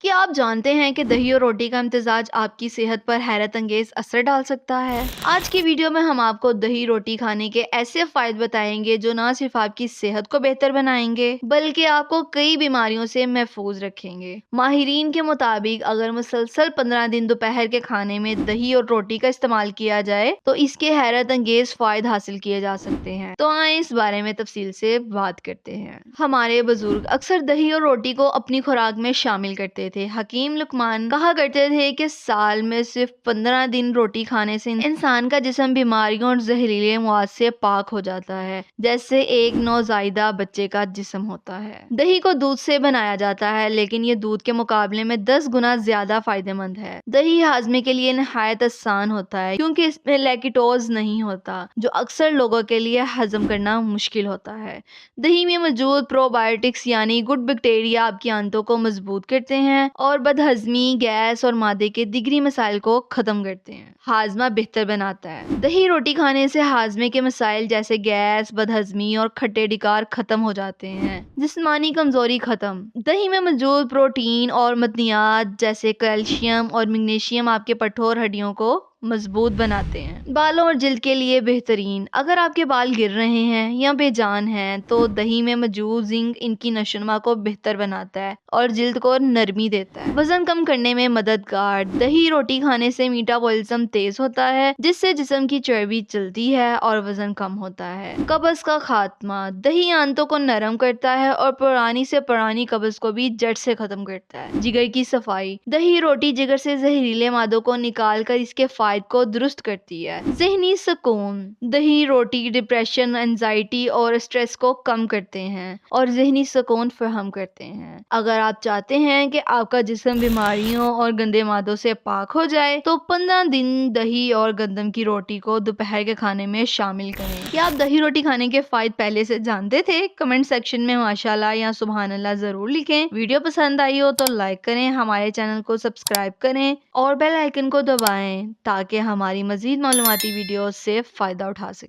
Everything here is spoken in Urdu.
کیا آپ جانتے ہیں کہ دہی اور روٹی کا امتزاج آپ کی صحت پر حیرت انگیز اثر ڈال سکتا ہے؟ آج کی ویڈیو میں ہم آپ کو دہی روٹی کھانے کے ایسے فوائد بتائیں گے جو نہ صرف آپ کی صحت کو بہتر بنائیں گے بلکہ آپ کو کئی بیماریوں سے محفوظ رکھیں گے۔ ماہرین کے مطابق اگر مسلسل 15 دن دوپہر کے کھانے میں دہی اور روٹی کا استعمال کیا جائے تو اس کے حیرت انگیز فوائد حاصل کیے جا سکتے ہیں۔ تو آئیں اس بارے میں تفصیل سے بات کرتے ہیں۔ ہمارے بزرگ اکثر دہی اور روٹی کو اپنی خوراک میں شامل کرتے تھے۔ حکیم لقمان کہا کرتے تھے کہ سال میں صرف 15 دن روٹی کھانے سے انسان کا جسم بیماریوں اور زہریلے مواد سے پاک ہو جاتا ہے، جیسے ایک نوزائیدہ بچے کا جسم ہوتا ہے۔ دہی کو دودھ سے بنایا جاتا ہے، لیکن یہ دودھ کے مقابلے میں 10 گنا زیادہ فائدہ مند ہے۔ دہی ہاضمے کے لیے نہایت آسان ہوتا ہے کیونکہ اس میں لیکٹوز نہیں ہوتا، جو اکثر لوگوں کے لیے ہضم کرنا مشکل ہوتا ہے۔ دہی میں موجود پرو بایوٹکس یعنی گڈ بیکٹیریا آپ کی آنتوں کو مضبوط کرتے ہیں اور بد ہضمی، گیس اور معدے کے دیگری مسائل کو ختم کرتے ہیں۔ ہاضمہ بہتر بناتا ہے۔ دہی روٹی کھانے سے ہاضمے کے مسائل جیسے گیس، بد ہضمی اور کھٹے ڈکار ختم ہو جاتے ہیں۔ جسمانی کمزوری ختم۔ دہی میں موجود پروٹین اور معدنیات جیسے کیلشیم اور میگنیشیم آپ کے پٹھوں اور ہڈیوں کو مضبوط بناتے ہیں۔ بالوں اور جلد کے لیے بہترین۔ اگر آپ کے بال گر رہے ہیں یا بے جان ہیں تو دہی میں موجود زنک ان کی نشوونما کو بہتر بناتا ہے اور جلد کو نرمی دیتا ہے۔ وزن کم کرنے میں مددگار۔ دہی روٹی کھانے سے میٹابولزم تیز ہوتا ہے، جس سے جسم کی چربی جلتی ہے اور وزن کم ہوتا ہے۔ قبض کا خاتمہ۔ دہی آنتوں کو نرم کرتا ہے اور پرانی سے پرانی قبض کو بھی جڑ سے ختم کرتا ہے۔ جگر کی صفائی۔ دہی روٹی جگر سے زہریلے مادوں کو نکال کر اس کے فائد کو درست کرتی ہے۔ ذہنی سکون۔ دہی روٹی ڈپریشن، انزائٹی اور اسٹریس کو کم کرتے ہیں اور ذہنی سکون فراہم کرتے ہیں۔ اگر آپ چاہتے ہیں کہ آپ کا جسم بیماریوں اور گندے مادوں سے پاک ہو جائے تو 15 دن دہی اور گندم کی روٹی کو دوپہر کے کھانے میں شامل کریں۔ کیا آپ دہی روٹی کھانے کے فوائد پہلے سے جانتے تھے؟ کمنٹ سیکشن میں ماشاءاللہ یا سبحان اللہ ضرور لکھیں۔ ویڈیو پسند آئی ہو تو لائک کریں، ہمارے چینل کو سبسکرائب کریں اور بیل آئیکن کو دبائیں تاکہ ہماری مزید معلوماتی ویڈیوز سے فائدہ اٹھا سکیں۔